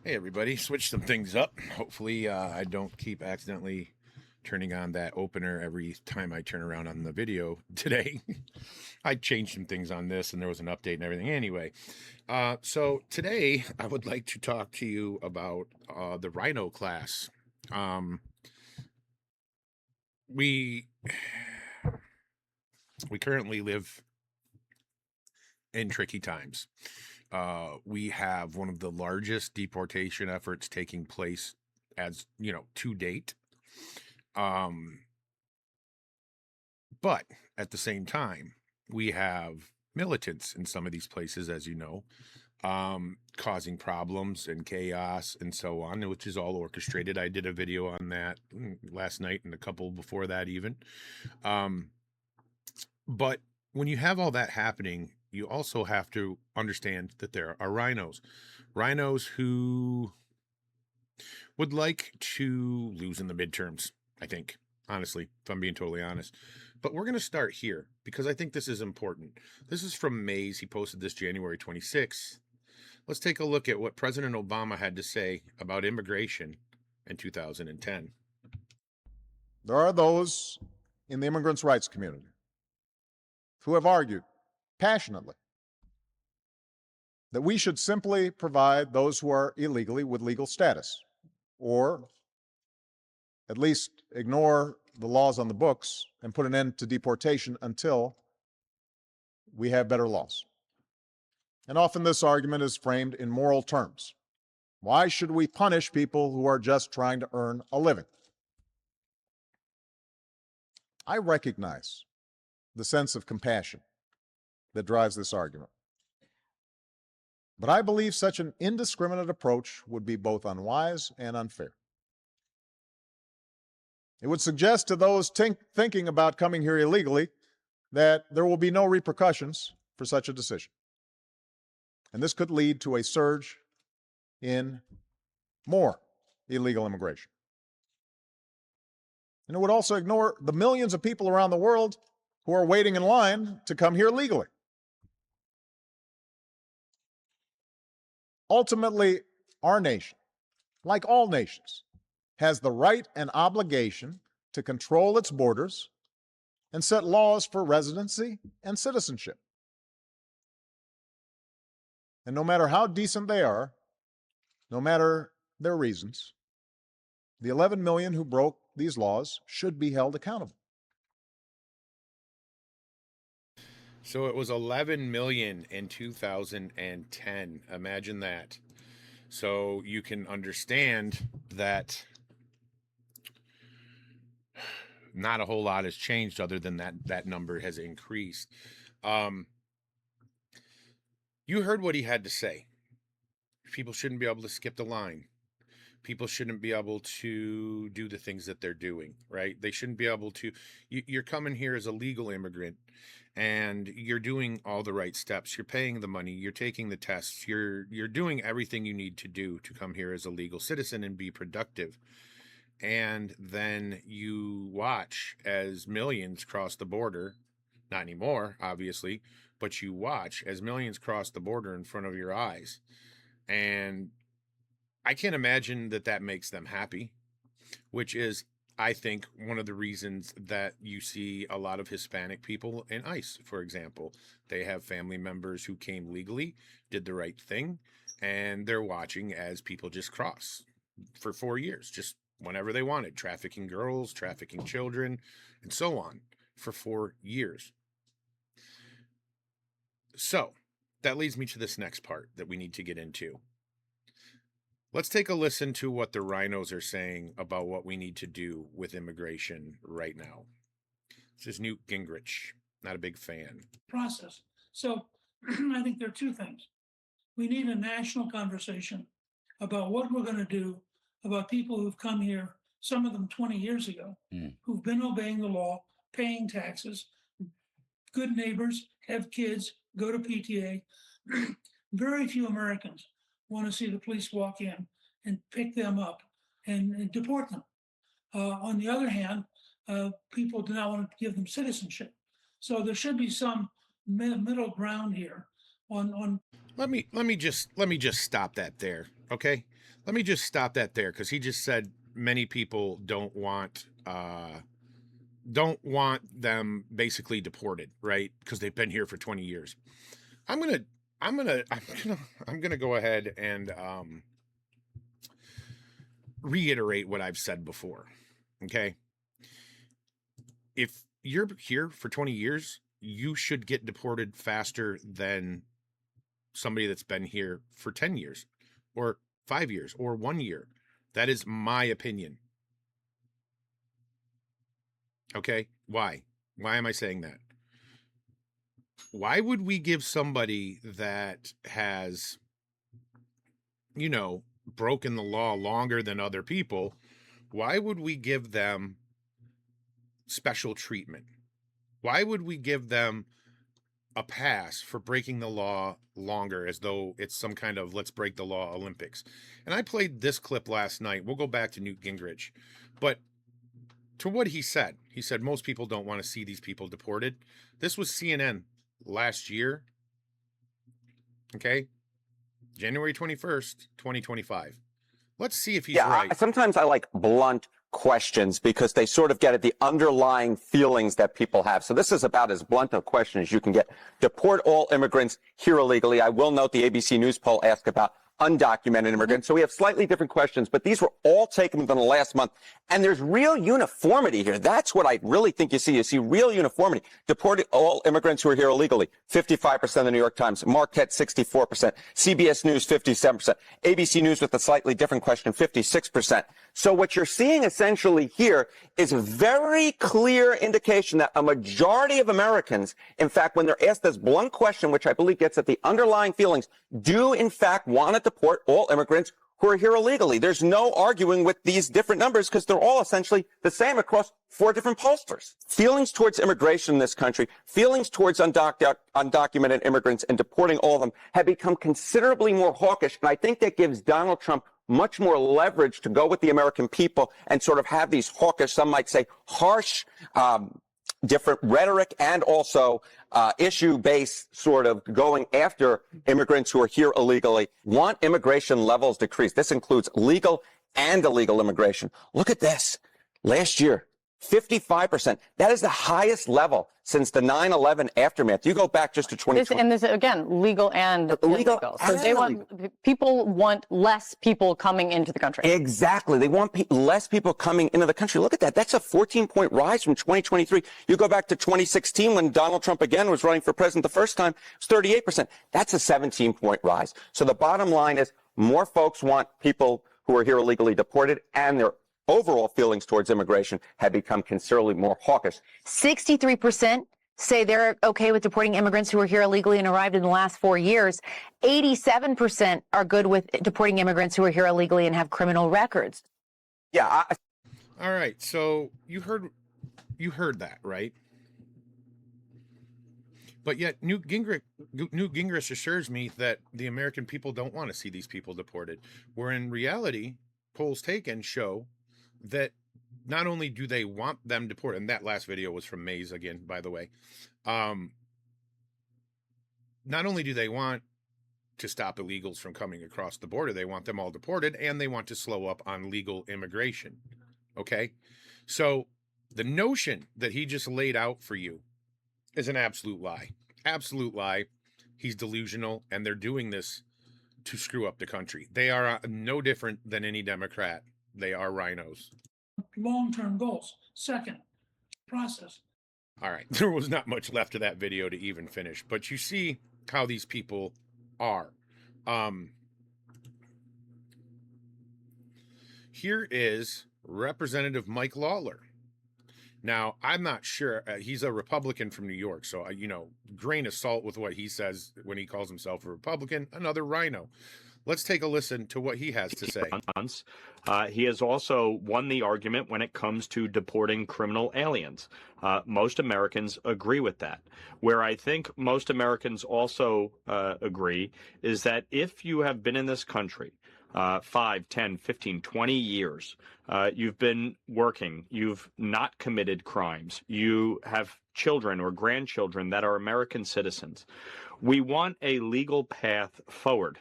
Hey everybody, switch some things up. Hopefully I don't keep accidentally turning on that opener every time I turn around on the video today. I changed some things on this and there was an update and everything. Anyway, so today I would like to talk to you about the RINO class. Um, we we currently live in tricky times. We have one of the largest deportation efforts taking place as to date. Um, but at the same time, we have militants in some of these places, as you know, causing problems and chaos and so on, which is all orchestrated. I did a video on that last night and a couple before that even. Um, but when you have all that happening, you also have to understand that there are rhinos who would like to lose in the midterms, I think, honestly, if I'm being totally honest. But we're going to start here because I think this is important. This is from Mays. He posted this January 26th. Let's take a look at what President Obama had to say about immigration in 2010. There are those in the immigrants' rights community who have argued passionately that we should simply provide those who are illegally with legal status, or at least ignore the laws on the books and put an end to deportation until we have better laws. And often this argument is framed in moral terms. Why should we punish people who are just trying to earn a living? I recognize the sense of compassion that drives this argument. But I believe such an indiscriminate approach would be both unwise and unfair. It would suggest to those thinking about coming here illegally that there will be no repercussions for such a decision. And this could lead to a surge in more illegal immigration. And it would also ignore the millions of people around the world who are waiting in line to come here legally. Ultimately, our nation, like all nations, has the right and obligation to control its borders and set laws for residency and citizenship. And no matter how decent they are, no matter their reasons, the 11 million who broke these laws should be held accountable. So it was 11 million in 2010. Imagine that. So you can understand that not a whole lot has changed other than that number has increased. You heard what he had to say. People shouldn't be able to skip the line. People shouldn't be able to do the things that they're doing, right? They shouldn't be able to. You're coming here as a legal immigrant and you're doing all the right steps. You're paying the money, you're taking the tests, you're doing everything you need to do to come here as a legal citizen and be productive. And then you watch as millions cross the border, not anymore, obviously, but you watch as millions cross the border in front of your eyes. And I can't imagine that makes them happy, which is, I think, one of the reasons that you see a lot of Hispanic people in ICE, for example. They have family members who came legally, did the right thing, and they're watching as people just cross for 4 years, just whenever they wanted, trafficking girls, trafficking children, and so on for 4 years. So that leads me to this next part that we need to get into. Let's take a listen to what the rhinos are saying about what we need to do with immigration right now. This is Newt Gingrich. Not a big fan. Process. So I think there are two things. We need a national conversation about what we're going to do about people who've come here, some of them 20 years ago, who've been obeying the law, paying taxes, good neighbors, have kids, go to PTA. Very few Americans want to see the police walk in and pick them up and deport them. On the other hand, people do not want to give them citizenship. So there should be some middle ground here on Let me just stop that there, okay? Let me just stop that there, because he just said many people don't want them basically deported, right? Because they've been here for 20 years. I'm gonna go ahead and reiterate what I've said before. Okay. If you're here for 20 years, you should get deported faster than somebody that's been here for 10 years or 5 years or 1 year. That is my opinion. Okay. Why am I saying that? Why would we give somebody that has, broken the law longer than other people, why would we give them special treatment? Why would we give them a pass for breaking the law longer, as though it's some kind of let's break the law Olympics? And I played this clip last night. We'll go back to Newt Gingrich. But to what he said most people don't want to see these people deported. This was CNN last year. Okay. January 21st, 2025. Let's see if he's right. Sometimes I like blunt questions because they sort of get at the underlying feelings that people have. So this is about as blunt a question as you can get. Deport all immigrants here illegally. I will note the ABC News poll asked about undocumented immigrants. So we have slightly different questions, but these were all taken within the last month. And there's real uniformity here. That's what I really think you see. You see real uniformity. Deporting all immigrants who are here illegally, 55% of the New York Times, Marquette, 64%, CBS News, 57%, ABC News with a slightly different question, 56%. So what you're seeing essentially here is a very clear indication that a majority of Americans, in fact, when they're asked this blunt question, which I believe gets at the underlying feelings, do in fact want to deport all immigrants who are here illegally. There's no arguing with these different numbers because they're all essentially the same across 4 different pollsters. Feelings towards immigration in this country, feelings towards undocumented immigrants and deporting all of them have become considerably more hawkish. And I think that gives Donald Trump much more leverage to go with the American people and sort of have these hawkish, some might say harsh, different rhetoric and also issue-based sort of going after immigrants who are here illegally, want immigration levels decreased. This includes legal and illegal immigration. Look at this. Last year, 55%. That is the highest level since the 9/11 aftermath. You go back just to 2020. And this, again, legal and illegal. So people want less people coming into the country. Exactly. They want less people coming into the country. Look at that. That's a 14-point rise from 2023. You go back to 2016 when Donald Trump again was running for president the first time, it was 38%. That's a 17-point rise. So the bottom line is more folks want people who are here illegally deported, and their overall feelings towards immigration have become considerably more hawkish. 63% say they're okay with deporting immigrants who are here illegally and arrived in the last 4 years. 87% are good with deporting immigrants who are here illegally and have criminal records. Yeah. All right. So you heard that, right? But yet Newt Gingrich assures me that the American people don't want to see these people deported, where in reality, polls taken show that not only do they want them deported, and that last video was from Mays again, by the way. Not only do they want to stop illegals from coming across the border, they want them all deported, and they want to slow up on legal immigration. Okay? So the notion that he just laid out for you is an absolute lie. Absolute lie. He's delusional, and they're doing this to screw up the country. They are no different than any Democrat. They are RINOs. Long-term goals. Second, process. All right. There was not much left of that video to even finish, but you see how these people are. Here is Representative Mike Lawler. Now, I'm not sure. He's a Republican from New York, so, grain of salt with what he says when he calls himself a Republican, another RINO. Let's take a listen to what he has to say. He has also won the argument when it comes to deporting criminal aliens. Most Americans agree with that. Where I think most Americans also agree is that if you have been in this country 5, 10, 15, 20 years, you've been working, you've not committed crimes, you have children or grandchildren that are American citizens, we want a legal path forward.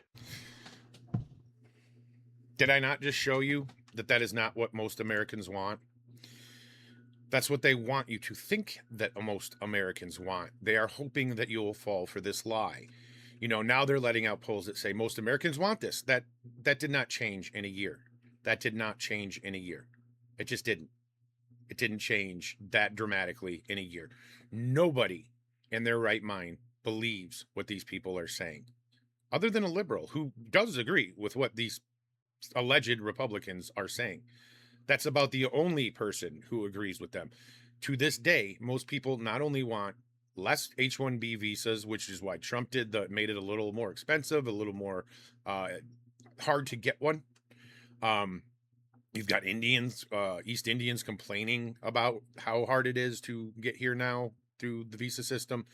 Did I not just show you that that is not what most Americans want? That's what they want you to think that most Americans want. They are hoping that you'll fall for this lie. You know, now they're letting out polls that say most Americans want this. That did not change in a year. That did not change in a year. It just didn't. It didn't change that dramatically in a year. Nobody in their right mind believes what these people are saying, other than a liberal who does agree with what these alleged Republicans are saying. That's about the only person who agrees with them. To this day, most people not only want less H-1B visas, which is why Trump made it a little more expensive, a little more hard to get one. You've got Indians, East Indians complaining about how hard it is to get here now through the visa system.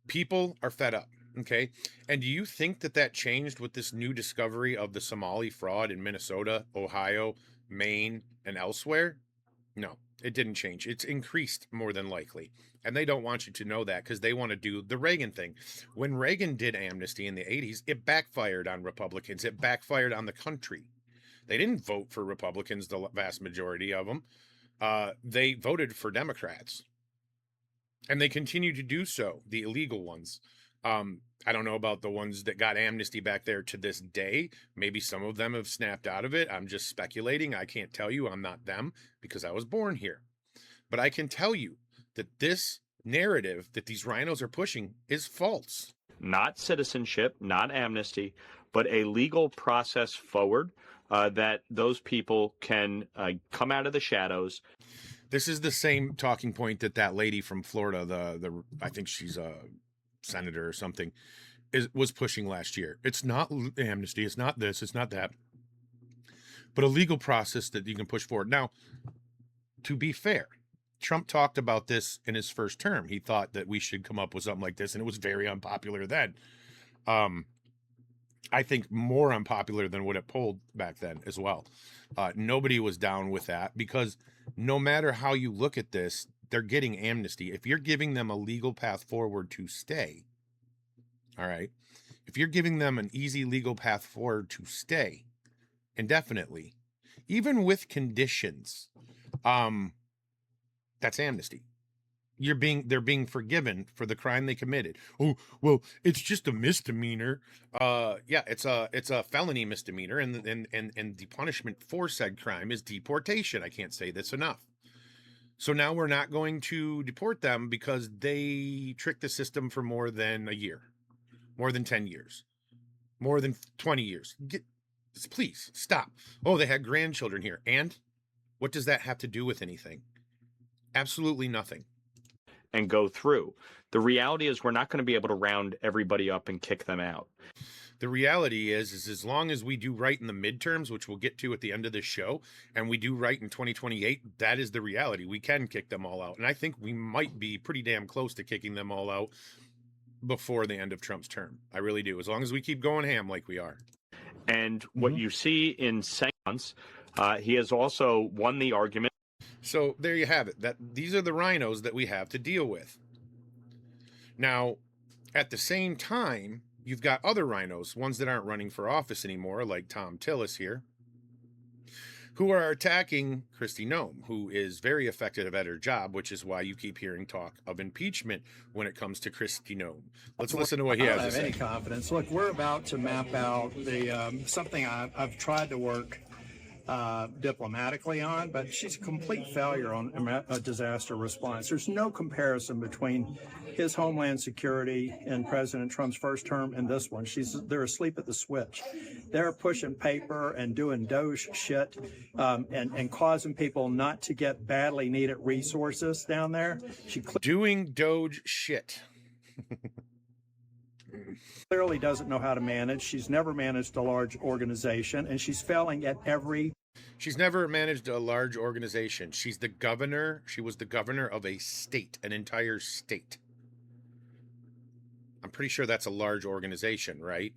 People are fed up. Okay. And do you think that changed with this new discovery of the Somali fraud in Minnesota, Ohio, Maine, and elsewhere? No, it didn't change. It's increased more than likely. And they don't want you to know that because they want to do the Reagan thing. When Reagan did amnesty in the 80s, it backfired on Republicans. It backfired on the country. They didn't vote for Republicans, the vast majority of them. They voted for Democrats. And they continue to do so, the illegal ones. I don't know about the ones that got amnesty back there to this day. Maybe some of them have snapped out of it. I'm just speculating. I can't tell you. I'm not them because I was born here. But I can tell you that this narrative that these rhinos are pushing is false. Not citizenship, not amnesty, but a legal process forward that those people can come out of the shadows. This is the same talking point that lady from Florida, I think she's a senator or something, was pushing last year. It's not amnesty. It's not this. It's not that. But a legal process that you can push forward. Now, to be fair, Trump talked about this in his first term. He thought that we should come up with something like this, and it was very unpopular then. I think more unpopular than what it polled back then as well. Nobody was down with that because no matter how you look at this, they're getting amnesty. If you're giving them a legal path forward to stay, all right, if you're giving them an easy legal path forward to stay indefinitely, even with conditions, that's amnesty. They're being forgiven for the crime they committed. Oh, well, it's just a misdemeanor. Yeah, it's a felony misdemeanor, and the punishment for said crime is deportation. I can't say this enough. So now we're not going to deport them because they tricked the system for more than a year, more than 10 years, more than 20 years. Please stop. Oh, they had grandchildren here. And what does that have to do with anything? Absolutely nothing. And go through. The reality is we're not going to be able to round everybody up and kick them out. The reality is as long as we do right in the midterms, which we'll get to at the end of this show, and we do right in 2028, that is the reality. We can kick them all out. And I think we might be pretty damn close to kicking them all out before the end of Trump's term. I really do. As long as we keep going ham like we are. And what you see in seance, he has also won the argument. So there you have it. These are the rhinos that we have to deal with. Now, at the same time, you've got other rhinos, ones that aren't running for office anymore, like Tom Tillis here, who are attacking Kristy Noem, who is very effective at her job, which is why you keep hearing talk of impeachment when it comes to Kristy Noem. Let's listen to what he has to say. I don't have any confidence. Look, we're about to map out something I've tried to work diplomatically on, but she's a complete failure on a disaster response. There's no comparison between his Homeland Security in President Trump's first term and this one. They're asleep at the switch. They're pushing paper and doing Doge shit and causing people not to get badly needed resources down there. Doing Doge shit. Clearly doesn't know how to manage. She's never managed a large organization, and she's failing at every. She's never managed a large organization. She's the governor. She was the governor of a state, an entire state. I'm pretty sure that's a large organization, right?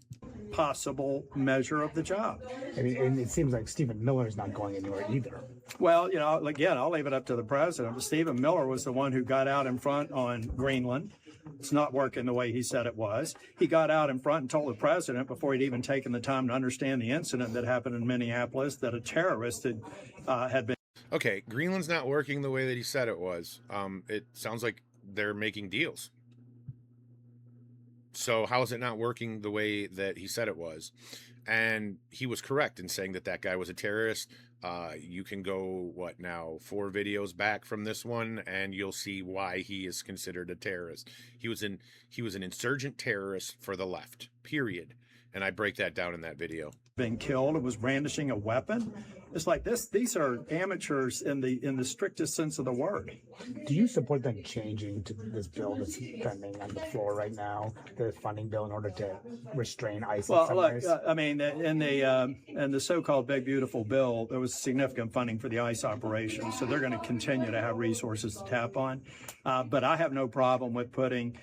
Possible measure of the job. I mean, and it seems like Stephen Miller's not going anywhere either. Well, you know, again, I'll leave it up to the president. Stephen Miller was the one who got out in front on Greenland. It's not working the way he said it was. He got out in front and told the president before he'd even taken the time to understand the incident that happened in Minneapolis that a terrorist had been. Okay, Greenland's not working the way that he said it was. It sounds like they're making deals. So how is it not working the way that he said it was? And he was correct in saying that that guy was a terrorist. You can go, 4 videos back from this one, and you'll see why he is considered a terrorist. He was an insurgent terrorist for the left, period. And I break that down in that video. Been killed and was brandishing a weapon. It's like this. These are amateurs in the strictest sense of the word. Do you support them changing to this bill that's pending on the floor right now, the funding bill, in order to restrain ISIS? Well, look, I mean, in the so-called big beautiful bill, there was significant funding for the ICE operation, so they're going to continue to have resources to tap on. But I have no problem with putting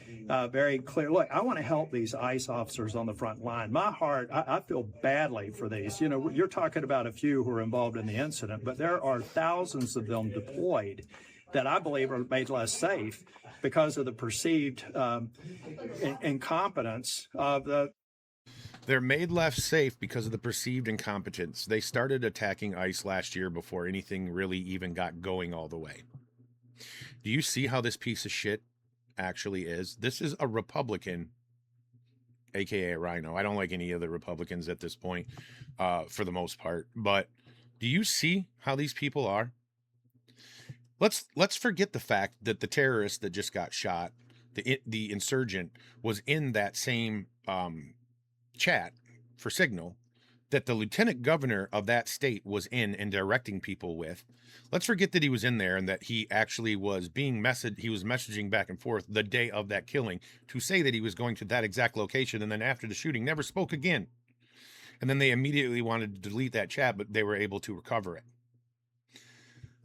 very clear. Look, I want to help these ICE officers on the front line. My heart, I feel badly for these. You know, you're talking about a few who are involved in the incident, but there are thousands of them deployed that I believe are made less safe because of the perceived incompetence of the. They're made less safe because of the perceived incompetence. They started attacking ICE last year before anything really even got going all the way. Do you see how this piece of shit actually is? This is a Republican, aka a RINO. I don't like any of the Republicans at this point, for the most part. But do you see how these people are? Let's forget the fact that the terrorist that just got shot, the insurgent, was in that same chat for Signal that the lieutenant governor of that state was in and directing people with. Let's forget that he was in there and that he actually was he was messaging back and forth the day of that killing to say that he was going to that exact location, and then after the shooting never spoke again. And then they immediately wanted to delete that chat, but they were able to recover it.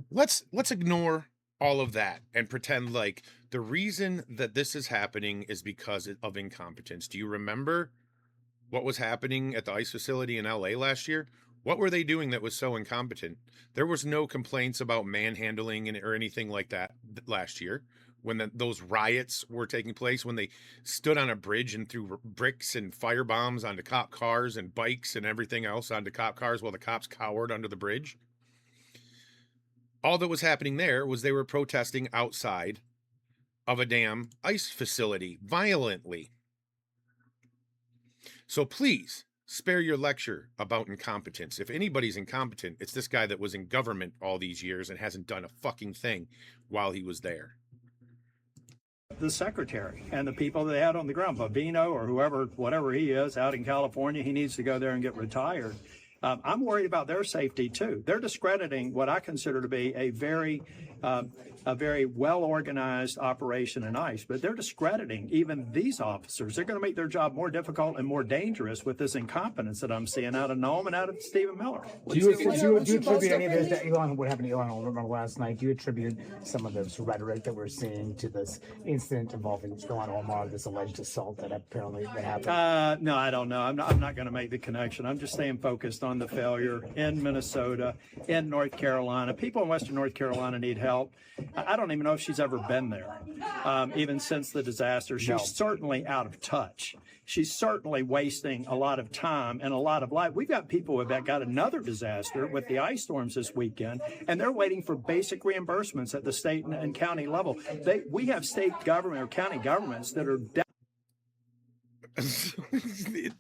Let's ignore all of that and pretend like the reason that this is happening is because of incompetence. Do you remember what was happening at the ICE facility in LA last year? What were they doing that was so incompetent? There was no complaints about manhandling or anything like that last year when those riots were taking place, when they stood on a bridge and threw bricks and fire bombs onto cop cars and bikes and everything else onto cop cars while the cops cowered under the bridge. All that was happening there was they were protesting outside of a damn ICE facility violently. So please spare your lecture about incompetence. If anybody's incompetent, it's this guy that was in government all these years and hasn't done a fucking thing while he was there. The secretary and the people they had on the ground, Bobino or whoever, whatever he is out in California, he needs to go there and get retired. I'm worried about their safety too. They're discrediting what I consider to be a very well-organized operation in ICE, but they're discrediting even these officers. They're going to make their job more difficult and more dangerous with this incompetence that I'm seeing out of Noem and out of Stephen Miller. Do you attribute any of this to Elon? What happened to Elon remember last night? Do you attribute some of this rhetoric that we're seeing to this incident involving Ilhan Omar, this alleged assault that happened? No, I don't know. I'm not going to make the connection. I'm just staying focused on the failure in Minnesota, in North Carolina. People in Western North Carolina need help. I don't even know if she's ever been there, even since the disaster. She's certainly out of touch. She's certainly wasting a lot of time and a lot of life. We've got people who have got another disaster with the ice storms this weekend, and they're waiting for basic reimbursements at the state and county level. We have state government or county governments that are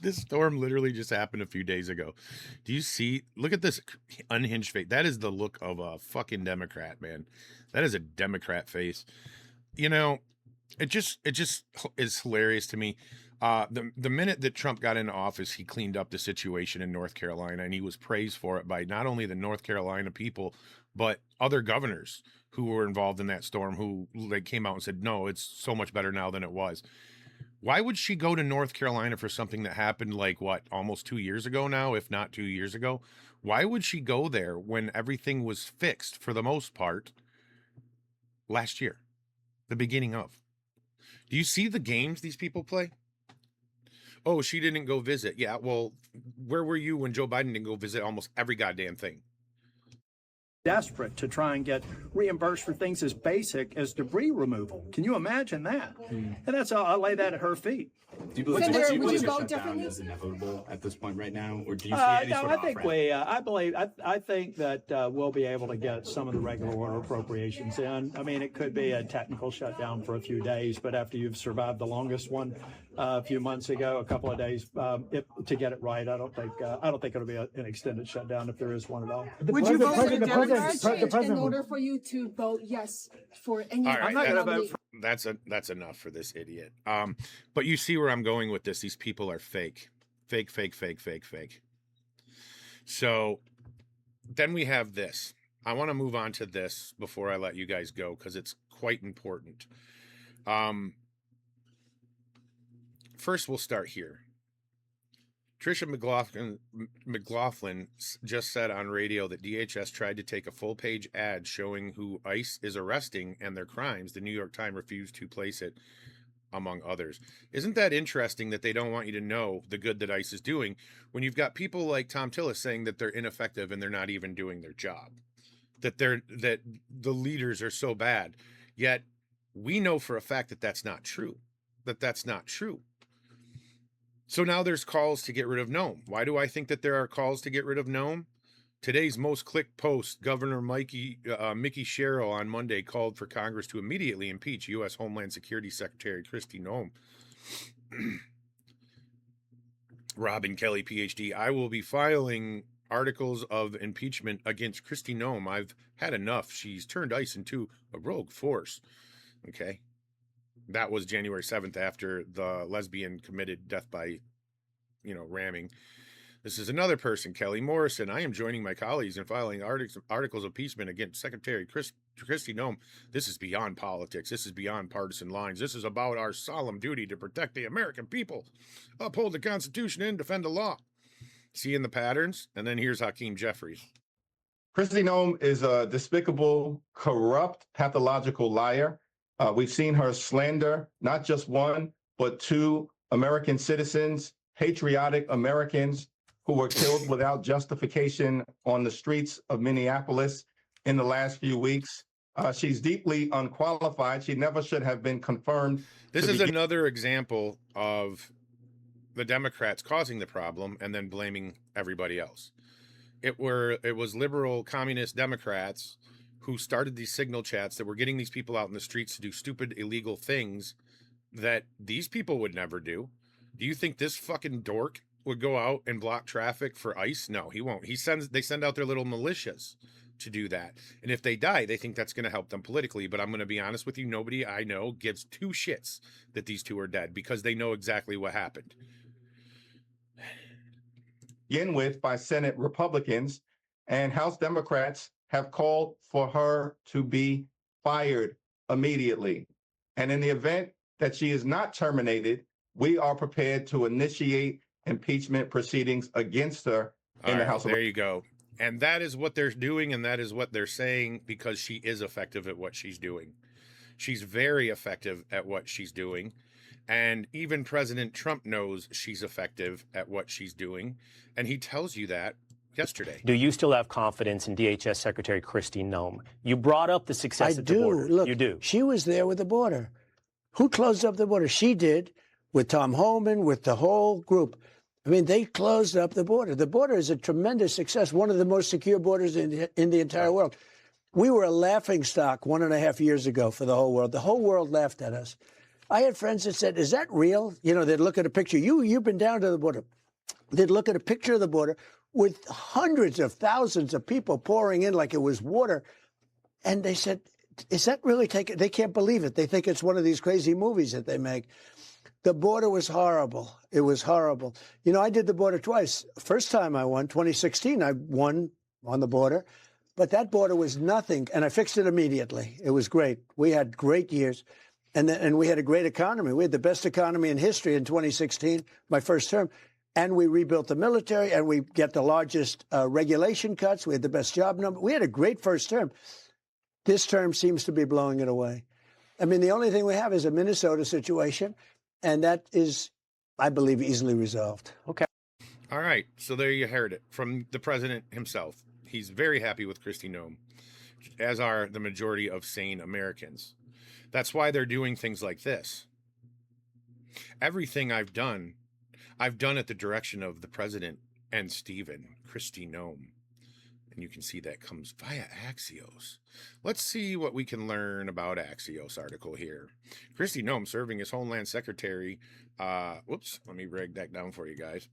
This storm literally just happened a few days ago. Do you see? Look at this unhinged face. That is the look of a fucking Democrat, man. That is a Democrat face. You know, it just is hilarious to me. The minute that Trump got into office, he cleaned up the situation in North Carolina, and he was praised for it by not only the North Carolina people, but other governors who were involved in that storm, who came out and said, no, it's so much better now than it was. Why would she go to North Carolina for something that happened almost 2 years ago now, if not 2 years ago? Why would she go there when everything was fixed for the most part last year, the beginning of? Do you see the games these people play? Oh, she didn't go visit. Yeah, well, where were you when Joe Biden didn't go visit almost every goddamn thing? desperate to try and get reimbursed for things as basic as debris removal. Can you imagine that? And that's how I lay that at her feet. Do you believe Senator, that would you the vote shutdown differently? is inevitable at this point right now, or do you see any No, sort I of think off-ramp? I think that we'll be able to get some of the regular order appropriations in. I mean, it could be a technical shutdown for a few days, but after you've survived the longest one a few months ago, a couple of days, to get it right, I don't think it'll be an extended shutdown if there is one at all. Would you vote for the Democrats president- in order for you to vote yes for any All right, I'm not going to nominee? vote. that's enough for this idiot. But you see where I'm going with this. These people are fake. So then we have this. I want to move on to this before I let you guys go because it's quite important. First, we'll start here. Tricia McLaughlin just said on radio that DHS tried to take a full-page ad showing who ICE is arresting and their crimes. The New York Times refused to place it, among others. Isn't that interesting that they don't want you to know the good that ICE is doing when you've got people like Tom Tillis saying that they're ineffective and they're not even doing their job, that the leaders are so bad, yet we know for a fact that that's not true, So now there's calls to get rid of Noem. Why do I think that there are calls to get rid of Noem? Today's most clicked post, Governor Mickey Sherrill on Monday called for Congress to immediately impeach U.S. Homeland Security Secretary Kristy Noem. Robin Kelly, PhD, I will be filing articles of impeachment against Kristy Noem. I've had enough. She's turned ICE into a rogue force. Okay. That was January 7th after the lesbian committed death by, ramming. This is another person, Kelly Morrison. I am joining my colleagues in filing articles of impeachment against Secretary Kristy Noem. This is beyond politics. This is beyond partisan lines. This is about our solemn duty to protect the American people, uphold the Constitution, and defend the law. Seeing the patterns? And then here's Hakeem Jeffries. Kristy Noem is a despicable, corrupt, pathological liar. We've seen her slander not just one, but two American citizens, patriotic Americans who were killed without justification on the streets of Minneapolis in the last few weeks. She's deeply unqualified. She never should have been confirmed. This is another example of the Democrats causing the problem and then blaming everybody else. It was liberal communist Democrats who started these signal chats that were getting these people out in the streets to do stupid, illegal things that these people would never do. Do you think this fucking dork would go out and block traffic for ICE? No, he won't. They send out their little militias to do that. And if they die, they think that's going to help them politically. But I'm going to be honest with you, nobody I know gives two shits that these two are dead because they know exactly what happened. Begin with by Senate Republicans, and House Democrats have called for her to be fired immediately. And in the event that she is not terminated, we are prepared to initiate impeachment proceedings against her in the House of. There you go. And that is what they're doing, and that is what they're saying, because she is effective at what she's doing. She's very effective at what she's doing. And even President Trump knows she's effective at what she's doing. And he tells you that yesterday. Do you still have confidence in DHS Secretary Kristy Noem? You brought up the success at the border. Look, you do. She was there with the border. Who closed up the border? She did, with Tom Homan, with the whole group. I mean, they closed up the border. The border is a tremendous success, one of the most secure borders in the entire world. We were a laughing stock 1.5 years ago for the whole world. The whole world laughed at us. I had friends that said, is that real? They'd look at a picture. You've been down to the border. They'd look at a picture of the border with hundreds of thousands of people pouring in like it was water. And they said, is that really taken? They can't believe it. They think it's one of these crazy movies that they make. The border was horrible. It was horrible. I did the border twice. First time I won, 2016, I won on the border. But that border was nothing. And I fixed it immediately. It was great. We had great years. And we had a great economy. We had the best economy in history in 2016, my first term. And we rebuilt the military, and we get the largest regulation cuts. We had the best job number. We had a great first term. This term seems to be blowing it away. I mean, the only thing we have is a Minnesota situation, and that is, I believe, easily resolved. Okay. All right. So there you heard it from the president himself. He's very happy with Kristy Noem, as are the majority of sane Americans. That's why they're doing things like this. Everything I've done at the direction of the president and Stephen, Kristy Noem. And you can see that comes via Axios. Let's see what we can learn about Axios article here. Kristy Noem, serving as Homeland Secretary, whoops, let me break that down for you guys,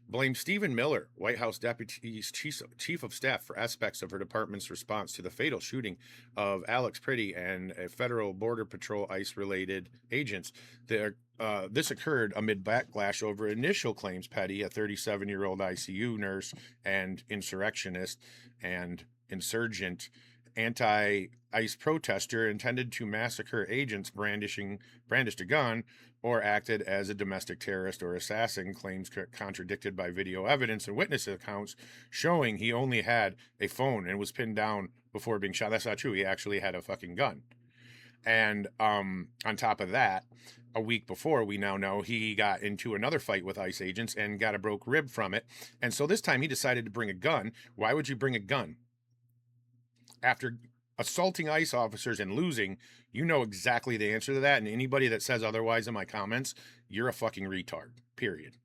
blamed Stephen Miller, White House Deputy's Chief of Staff, for aspects of her department's response to the fatal shooting of Alex Pretty and a federal Border Patrol ICE-related agents. This occurred amid backlash over initial claims Petty, a 37-year-old ICU nurse and insurrectionist and insurgent anti-ICE protester, intended to massacre agents, brandished a gun, or acted as a domestic terrorist or assassin, claims contradicted by video evidence and witness accounts showing he only had a phone and was pinned down before being shot. That's not true. He actually had a fucking gun. And on top of that, a week before, we now know he got into another fight with ICE agents and got a broke rib from it. And so this time he decided to bring a gun. Why would you bring a gun? After assaulting ICE officers and losing, you know exactly the answer to that. And anybody that says otherwise in my comments, you're a fucking retard, period.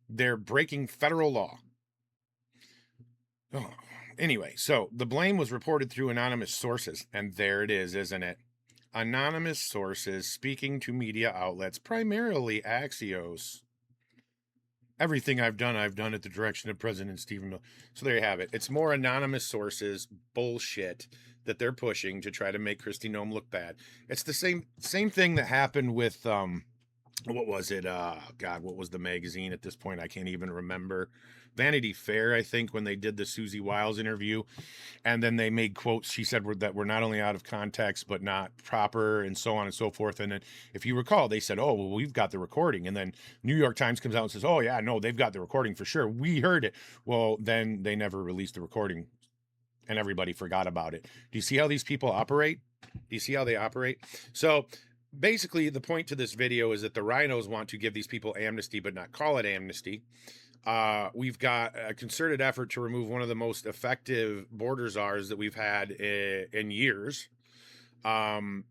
They're breaking federal law. Oh. Anyway, so the blame was reported through anonymous sources. And there it is, isn't it? Anonymous sources speaking to media outlets, primarily Axios. Everything I've done at the direction of President Stephen Miller. So there you have it. It's more anonymous sources bullshit that they're pushing to try to make Kristy Noem look bad. It's the same thing that happened with what was it? God, what was the magazine at this point? I can't even remember. Vanity Fair, I think, when they did the Susie Wiles interview, and then they made quotes she said that were not only out of context but not proper, and so on and so forth. And then, if you recall, they said, "Oh, well, we've got the recording." And then New York Times comes out and says, "Oh yeah, no, they've got the recording for sure. We heard it." Well, then they never released the recording, and everybody forgot about it. Do you see how these people operate? Do you see how they operate? So basically, the point to this video is that the RINOs want to give these people amnesty, but not call it amnesty. We've got a concerted effort to remove one of the most effective border czars that we've had in years. And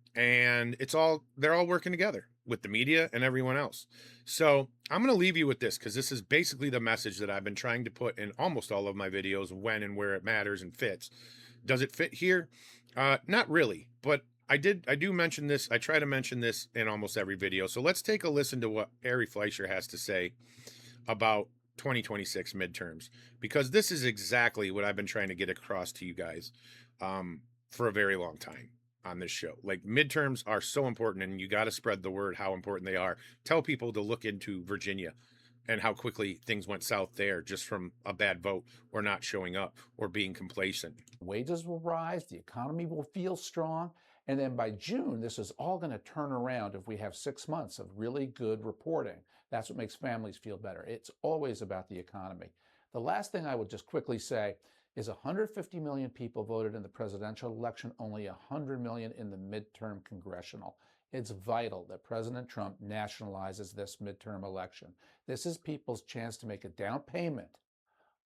they're all working together with the media and everyone else. So I'm going to leave you with this, because this is basically the message that I've been trying to put in almost all of my videos, when and where it matters and fits. Does it fit here? Not really, but I do mention this. I try to mention this in almost every video. So let's take a listen to what Ari Fleischer has to say about 2026 midterms, because this is exactly what I've been trying to get across to you guys for a very long time on this show. Like, midterms are so important, and you got to spread the word how important they are. Tell people to look into Virginia and how quickly things went south there just from a bad vote or not showing up or being complacent. Wages will rise, the economy will feel strong, and then by June, this is all going to turn around if we have 6 months of really good reporting. That's what makes families feel better. It's always about the economy. The last thing I would just quickly say is 150 million people voted in the presidential election, only 100 million in the midterm congressional. It's vital that President Trump nationalizes this midterm election. This is people's chance to make a down payment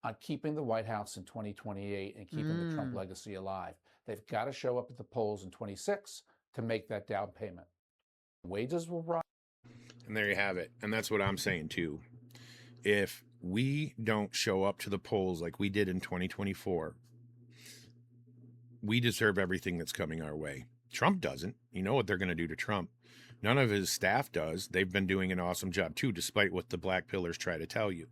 on keeping the White House in 2028 and keeping the Trump legacy alive. They've got to show up at the polls in 26 to make that down payment. Wages will rise. And there you have it. And that's what I'm saying too. If we don't show up to the polls like we did in 2024, we deserve everything that's coming our way. Trump doesn't. You know what they're going to do to Trump. None of his staff does. They've been doing an awesome job too, despite what the black pillars try to tell you.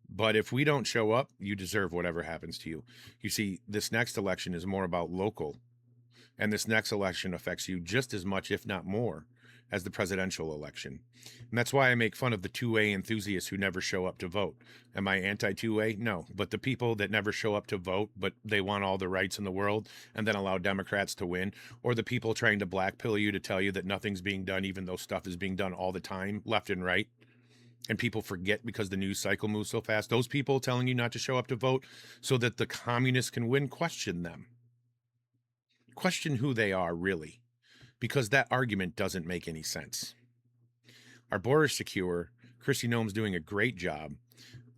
But if we don't show up, you deserve whatever happens to you. You see, this next election is more about local. And this next election affects you just as much, if not more, as the presidential election. And that's why I make fun of the 2A enthusiasts who never show up to vote. Am I anti-2A? No. But the people that never show up to vote, but they want all the rights in the world and then allow Democrats to win, or the people trying to blackpill you to tell you that nothing's being done, even though stuff is being done all the time, left and right, and people forget because the news cycle moves so fast. Those people telling you not to show up to vote so that the communists can win, question them. Question who they are, really. Because that argument doesn't make any sense. Our border's secure. Kristy Noem's doing a great job.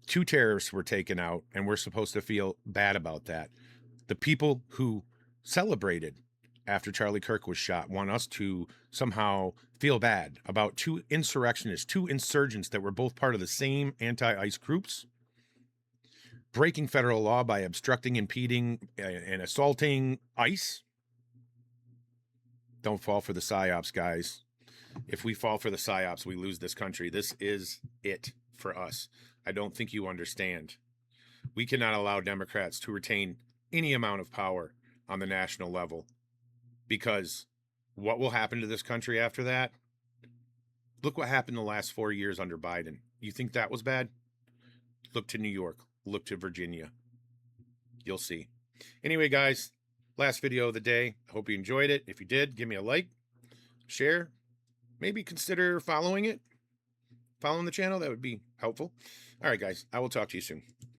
2 terrorists were taken out, and we're supposed to feel bad about that. The people who celebrated after Charlie Kirk was shot want us to somehow feel bad about 2 insurrectionists, 2 insurgents that were both part of the same anti-ICE groups, breaking federal law by obstructing, impeding, and assaulting ICE. Don't fall for the psyops, guys. If we fall for the psyops, we lose this country. This is it for us. I don't think you understand. We cannot allow Democrats to retain any amount of power on the national level, because what will happen to this country after that? Look what happened the last 4 years under Biden. You think that was bad? Look to New York. Look to Virginia. You'll see. Anyway, guys, last video of the day. Hope you enjoyed it. If you did, give me a like, share, maybe consider following the channel. That would be helpful. All right, guys, I will talk to you soon.